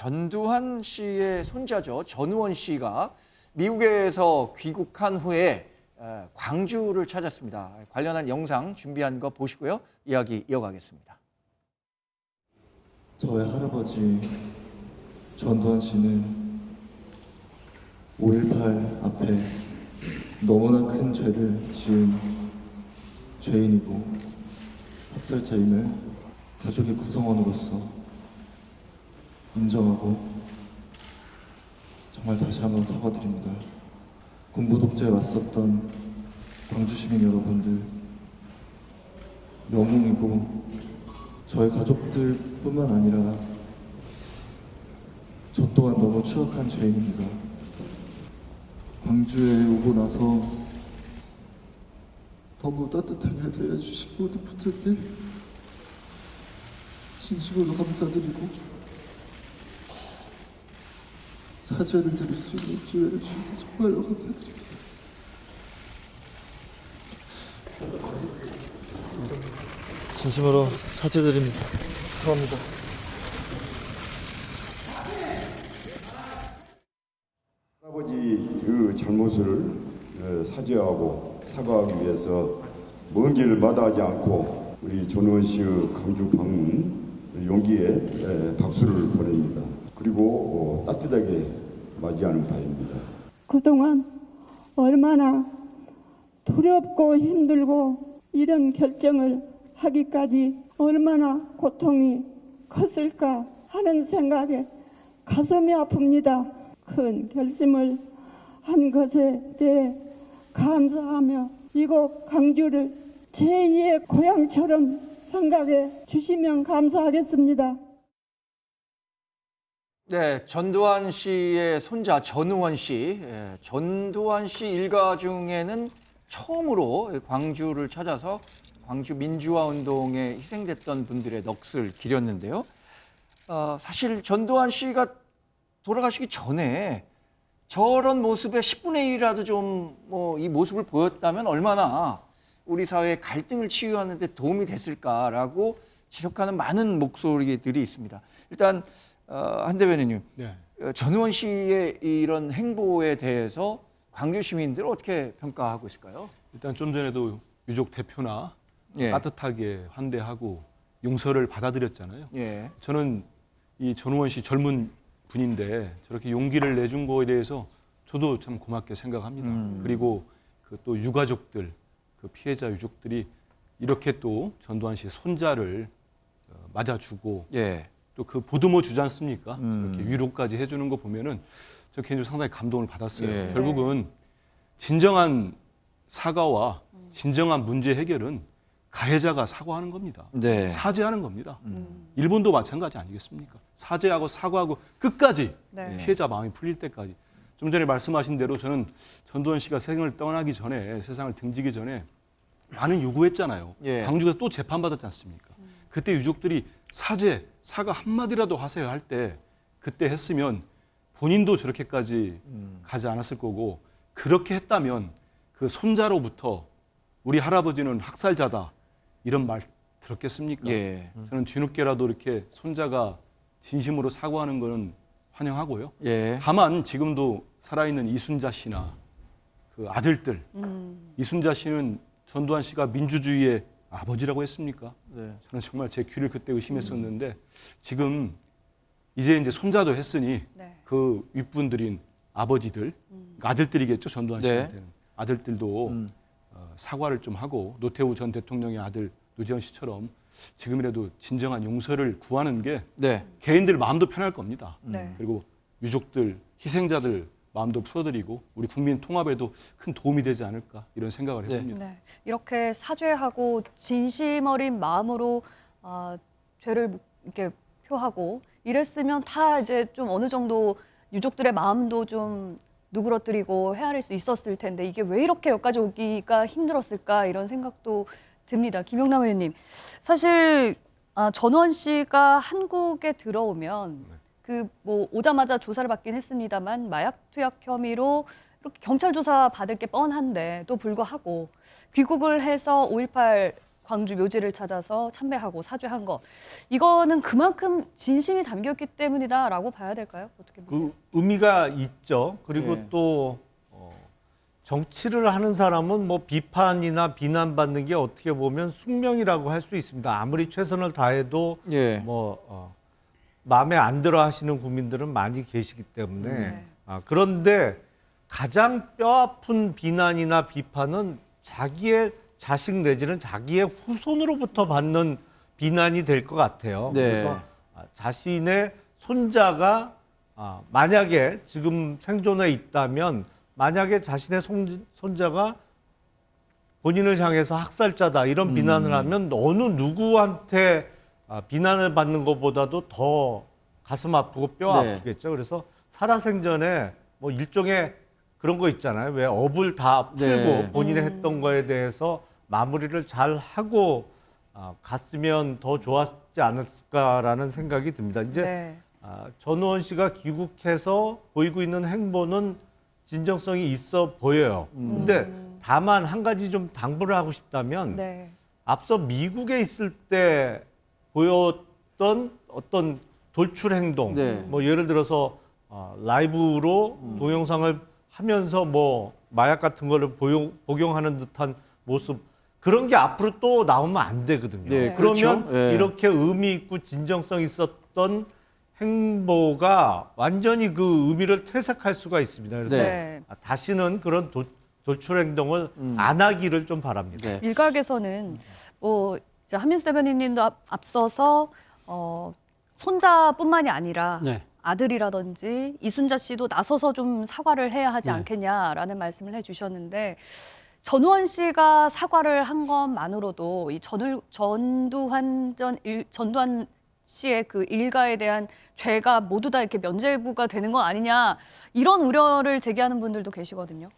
전두환 씨의 손자죠. 전우원 씨가 미국에서 귀국한 후에 광주를 찾았습니다. 관련한 영상 준비한 거 보시고요. 이야기 이어가겠습니다. 저의 할아버지 전두환 씨는 5.18 앞에 너무나 큰 죄를 지은 죄인이고 학살자임을 가족의 구성원으로서 인정하고 정말 다시 한번 사과드립니다. 군부 독재에 맞섰던 광주 시민 여러분들 영웅이고 저희 가족들뿐만 아니라 저 또한 너무 추악한 죄인입니다. 광주에 오고 나서 너무 따뜻하게 대해주신 모든 분들께 진심으로 감사드리고 사죄를 드릴 수 있는 기회를 주셔서 정말로 감사드립니다. 진심으로 사죄드립니다. 감사합니다. 할아버지 그 잘못을 사죄하고 사과하기 위해서 먼 길을 마다하지 않고 우리 전우원 씨의 광주 방문 용기에 박수를 보냅니다. 그리고 따뜻하게 맞이하는 바입니다. 그동안 얼마나 두렵고 힘들고 이런 결정을 하기까지 얼마나 고통이 컸을까 하는 생각에 가슴이 아픕니다. 큰 결심을 한 것에 대해 감사하며 이곳 광주를 제2의 고향처럼 생각해 주시면 감사하겠습니다. 네, 전두환 씨의 손자 전우원 씨. 전두환 씨 일가 중에는 처음으로 광주를 찾아서 광주 민주화 운동에 희생됐던 분들의 넋을 기렸는데요. 사실 전두환 씨가 돌아가시기 전에 저런 모습의 10분의 1이라도 좀 이 모습을 보였다면 얼마나 우리 사회의 갈등을 치유하는 데 도움이 됐을까라고 지적하는 많은 목소리들이 있습니다. 일단 한 대변인님, 네. 전우원 씨의 이런 행보에 대해서 광주 시민들은 어떻게 평가하고 있을까요? 일단 좀 전에도 유족 대표나 예. 따뜻하게 환대하고 용서를 받아들였잖아요. 예. 저는 이 전우원 씨 젊은 분인데 저렇게 용기를 내준 거에 대해서 저도 참 고맙게 생각합니다. 그리고 그 또 유가족들, 그 피해자 유족들이 이렇게 또 전두환 씨 손자를 맞아주고 예. 또 그 보듬어 주지 않습니까? 이렇게 위로까지 해주는 거 보면은 저 개인적으로 상당히 감동을 받았어요. 예. 결국은 진정한 사과와 진정한 문제 해결은 가해자가 사과하는 겁니다. 네. 사죄하는 겁니다. 일본도 마찬가지 아니겠습니까? 사죄하고 사과하고 끝까지 네. 피해자 마음이 풀릴 때까지. 좀 전에 말씀하신 대로 저는 전두환 씨가 세상을 떠나기 전에, 세상을 등지기 전에 많은 요구했잖아요. 예. 광주에서 또 재판받았지 않습니까? 그때 유족들이 사과 한마디라도 하세요 할 때 그때 했으면 본인도 저렇게까지 가지 않았을 거고, 그렇게 했다면 그 손자로부터 우리 할아버지는 학살자다 이런 말 들었겠습니까? 예. 저는 뒤늦게라도 이렇게 손자가 진심으로 사과하는 거는 환영하고요. 예. 다만 지금도 살아있는 이순자 씨나 그 아들들, 이순자 씨는 전두환 씨가 민주주의의 아버지라고 했습니까? 네. 저는 정말 제 귀를 그때 의심했었는데 지금 이제 손자도 했으니 네. 그 윗분들인 아버지들, 아들들이겠죠, 전두환 네. 씨한테는. 아들들도 사과를 좀 하고 노태우 전 대통령의 아들 노재현 씨처럼 지금이라도 진정한 용서를 구하는 게 네. 개인들 마음도 편할 겁니다. 네. 그리고 유족들, 희생자들 마음도 풀어드리고 우리 국민 통합에도 큰 도움이 되지 않을까 이런 생각을 네. 해봅니다. 네. 이렇게 사죄하고 진심 어린 마음으로 죄를 이렇게 표하고 이랬으면 다 이제 좀 어느 정도 유족들의 마음도 좀 누그러뜨리고 헤아릴 수 있었을 텐데 이게 왜 이렇게 여기까지 오기가 힘들었을까 이런 생각도 듭니다. 김용남 의원님, 사실 전우원 씨가 한국에 들어오면 그 뭐 오자마자 조사를 받긴 했습니다만 마약 투약 혐의로 이렇게 경찰 조사 받을 게 뻔한데 또 불구하고 귀국을 해서 5.18 광주 묘지를 찾아서 참배하고 사죄한 것, 이거는 그만큼 진심이 담겼기 때문이다라고 봐야 될까요? 어떻게 보세요? 그 의미가 있죠. 그리고 예. 또 정치를 하는 사람은 뭐 비판이나 비난받는 게 어떻게 보면 숙명이라고 할 수 있습니다. 아무리 최선을 다해도 예. 뭐 마음에 안 들어 하시는 국민들은 많이 계시기 때문에 네. 그런데 가장 뼈아픈 비난이나 비판은 자기의 자식 내지는 자기의 후손으로부터 받는 비난이 될 것 같아요. 네. 그래서 자신의 손자가 만약에 지금 생존해 있다면 만약에 자신의 손자가 본인을 향해서 학살자다 이런 비난을 하면 어느 누구한테 비난을 받는 것보다도 더 가슴 아프고 뼈 네. 아프겠죠. 그래서 살아생전에 뭐 일종의 그런 거 있잖아요. 왜 업을 다 풀고 네. 본인이 했던 거에 대해서 마무리를 잘 하고 갔으면 더 좋았지 않았을까라는 생각이 듭니다. 이제 네. 전우원 씨가 귀국해서 보이고 있는 행보는 진정성이 있어 보여요. 근데 다만 한 가지 좀 당부를 하고 싶다면 네. 앞서 미국에 있을 때 보였던 어떤 돌출 행동, 네. 뭐 예를 들어서 라이브로 동영상을 하면서 뭐 마약 같은 거를 복용하는 듯한 모습 그런 게 앞으로 또 나오면 안 되거든요. 네, 그러면 그렇죠. 예. 이렇게 의미 있고 진정성 있었던 행보가 완전히 그 의미를 퇴색할 수가 있습니다. 그래서 네. 다시는 그런 돌출 행동을 안 하기를 좀 바랍니다. 네. 일각에서는 뭐 이제 한민수 대변인님도 앞서서 손자뿐만이 아니라 네. 아들이라든지 이순자 씨도 나서서 좀 사과를 해야 하지 네. 않겠냐라는 말씀을 해주셨는데, 전우원 씨가 사과를 한 것만으로도 이 전두환 씨의 그 일가에 대한 죄가 모두 다 이렇게 면죄부가 되는 거 아니냐, 이런 우려를 제기하는 분들도 계시거든요.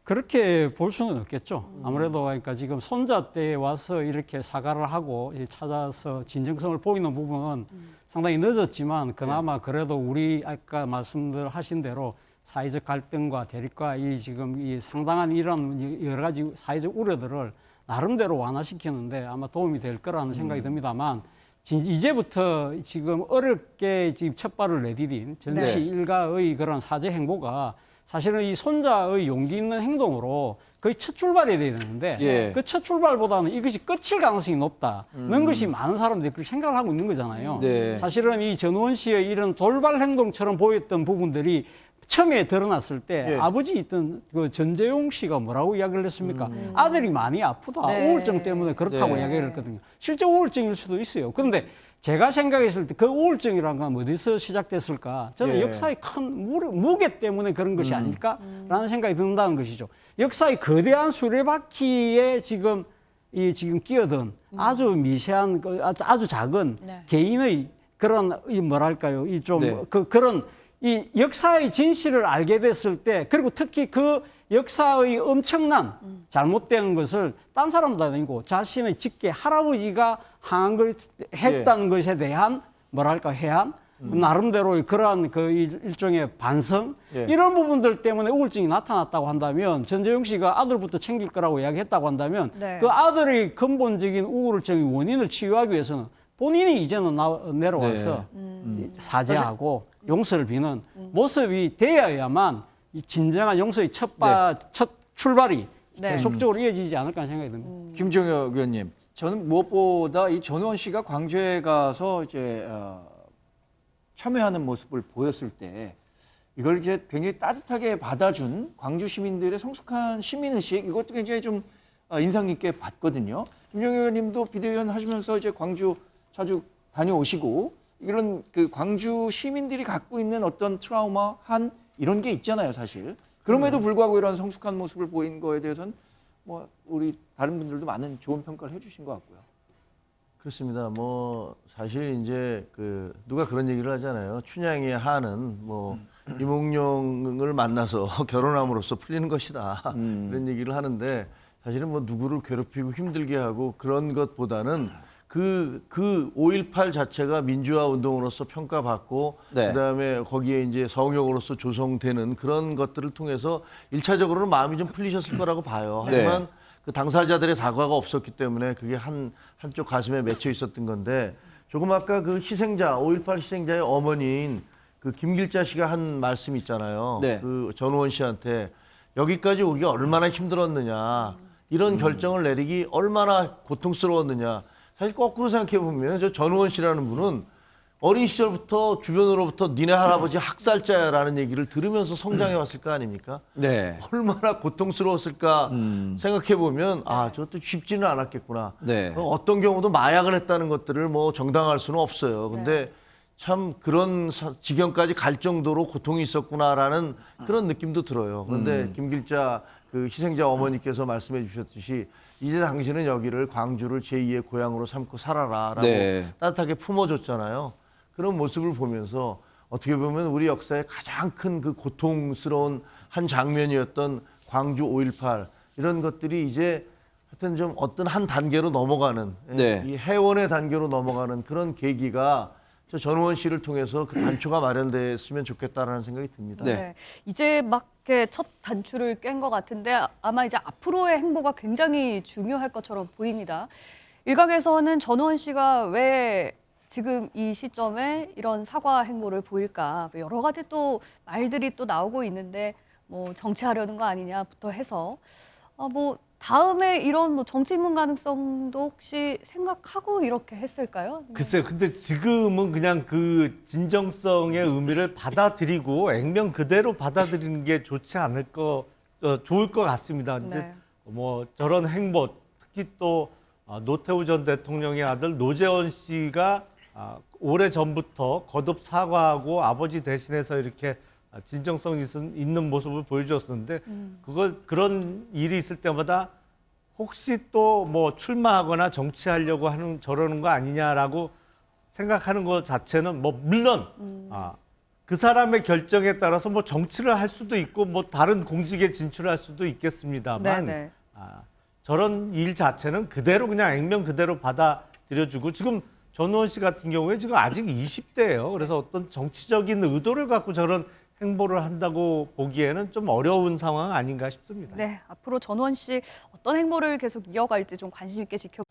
그렇게 볼 수는 없겠죠. 아무래도 그러니까 지금 손자 때 와서 이렇게 사과를 하고 찾아서 진정성을 보이는 부분은 상당히 늦었지만 그나마 그래도 우리 아까 말씀들 하신 대로 사회적 갈등과 대립과 이 지금 이 상당한 이런 여러 가지 사회적 우려들을 나름대로 완화시키는데 아마 도움이 될 거라는 생각이 듭니다만, 이제부터 지금 어렵게 지금 첫 발을 내디딘 전시 네. 일가의 그런 사죄 행보가 사실은 이 손자의 용기 있는 행동으로 거의 첫 출발이 돼야 되는데 예. 그 첫 출발보다는 이것이 끝일 가능성이 높다는 것이 많은 사람들이 그렇게 생각을 하고 있는 거잖아요. 네. 사실은 이 전우원 씨의 이런 돌발 행동처럼 보였던 부분들이 처음에 드러났을 때 예. 아버지 있던 그 전재용 씨가 뭐라고 이야기를 했습니까? 아들이 많이 아프다. 네. 우울증 때문에 그렇다고 네. 이야기를 했거든요. 실제 우울증일 수도 있어요. 그런데 제가 생각했을 때 그 우울증이라는 건 어디서 시작됐을까? 저는 예. 역사의 큰 무게 때문에 그런 것이 아닐까라는 생각이 든다는 것이죠. 역사의 거대한 수레바퀴에 지금 끼어든 아주 미세한 아주 작은 네. 개인의 그런 이 뭐랄까요? 이 좀 네. 그런 이 역사의 진실을 알게 됐을 때, 그리고 특히 그 역사의 엄청난 잘못된 것을 딴 사람도 아니고 자신의 직계 할아버지가 항한 걸 했다는 것에 대한 뭐랄까 해안, 나름대로의 그러한 그 일종의 반성, 예. 이런 부분들 때문에 우울증이 나타났다고 한다면, 전재용 씨가 아들부터 챙길 거라고 이야기했다고 한다면 네. 그 아들의 근본적인 우울증의 원인을 치유하기 위해서는 본인이 이제는 내려와서 사죄하고 용서를 비는 모습이 되어야만 이 진정한 용서의 첫 출발이 네. 계속적으로 이어지지 않을까 하는 생각이 듭니다. 김종혁 의원님, 저는 무엇보다 이 전우원 씨가 광주에 가서 이제 참여하는 모습을 보였을 때 이걸 이제 굉장히 따뜻하게 받아준 광주 시민들의 성숙한 시민의식, 이것도 굉장히 좀 인상 깊게 봤거든요. 김종혁 의원님도 비대위원 하시면서 이제 광주 자주 다녀오시고 이런 그 광주 시민들이 갖고 있는 어떤 트라우마 이런 게 있잖아요, 사실. 그럼에도 불구하고 이런 성숙한 모습을 보인 거에 대해서는 뭐 우리 다른 분들도 많은 좋은 평가를 해주신 것 같고요. 그렇습니다. 뭐 사실 이제 누가 그런 얘기를 하잖아요. 춘향의 한은 뭐 이몽룡을 만나서 결혼함으로써 풀리는 것이다. 그런 얘기를 하는데 사실은 뭐 누구를 괴롭히고 힘들게 하고 그런 것보다는 그 5.18 자체가 민주화 운동으로서 평가받고 네. 그다음에 거기에 이제 성역으로서 조성되는 그런 것들을 통해서 1차적으로는 마음이 좀 풀리셨을 거라고 봐요. 네. 하지만 그 당사자들의 사과가 없었기 때문에 그게 한쪽 가슴에 맺혀 있었던 건데 조금 아까 그 희생자 5.18 희생자의 어머니인 그 김길자 씨가 한 말씀 있잖아요. 네. 그 전우원 씨한테 여기까지 오기가 얼마나 힘들었느냐, 이런 결정을 내리기 얼마나 고통스러웠느냐. 사실 거꾸로 생각해 보면 저 전우원 씨라는 분은 어린 시절부터 주변으로부터 니네 할아버지 학살자야라는 얘기를 들으면서 성장해 왔을 거 아닙니까? 네. 얼마나 고통스러웠을까 생각해 보면 아, 저것도 쉽지는 않았겠구나. 네. 어떤 경우도 마약을 했다는 것들을 뭐 정당할 수는 없어요. 근데 참 그런 지경까지 갈 정도로 고통이 있었구나라는 그런 느낌도 들어요. 그런데 김길자 그 희생자 어머니께서 말씀해 주셨듯이 이제 당신은 여기를 광주를 제2의 고향으로 삼고 살아라라고 네. 따뜻하게 품어줬잖아요. 그런 모습을 보면서 어떻게 보면 우리 역사의 가장 큰 그 고통스러운 한 장면이었던 광주 5.18 이런 것들이 이제 하여튼 좀 어떤 한 단계로 넘어가는 네. 이 해원의 단계로 넘어가는 그런 계기가 저 전우원 씨를 통해서 그 단초가 마련됐으면 좋겠다라는 생각이 듭니다. 네. 이제 막 이렇게 첫 단추를 깬 것 같은데 아마 이제 앞으로의 행보가 굉장히 중요할 것처럼 보입니다. 일각에서는 전우원 씨가 왜 지금 이 시점에 이런 사과 행보를 보일까 여러 가지 또 말들이 또 나오고 있는데 뭐 정치하려는 거 아니냐부터 해서 뭐 다음에 이런 뭐 정치 입문 가능성도 혹시 생각하고 이렇게 했을까요? 글쎄요. 근데 지금은 그냥 그 진정성의 의미를 받아들이고 액면 그대로 받아들이는 게 좋지 않을 좋을 것 같습니다. 이제 네. 뭐 저런 행보, 특히 또 노태우 전 대통령의 아들 노재원 씨가 오래 전부터 거듭 사과하고 아버지 대신해서 이렇게 진정성 있는 모습을 보여주었었는데 그런 일이 있을 때마다 혹시 또 뭐 출마하거나 정치하려고 하는 저러는 거 아니냐라고 생각하는 것 자체는 뭐 물론 그 사람의 결정에 따라서 뭐 정치를 할 수도 있고 뭐 다른 공직에 진출할 수도 있겠습니다만 네네. 저런 일 자체는 그대로 그냥 액면 그대로 받아들여주고 지금 전우원 씨 같은 경우에 지금 아직 20대예요. 그래서 어떤 정치적인 의도를 갖고 저런 행보를 한다고 보기에는 좀 어려운 상황 아닌가 싶습니다. 네, 앞으로 전우원 씨 어떤 행보를 계속 이어갈지 좀 관심 있게 지켜.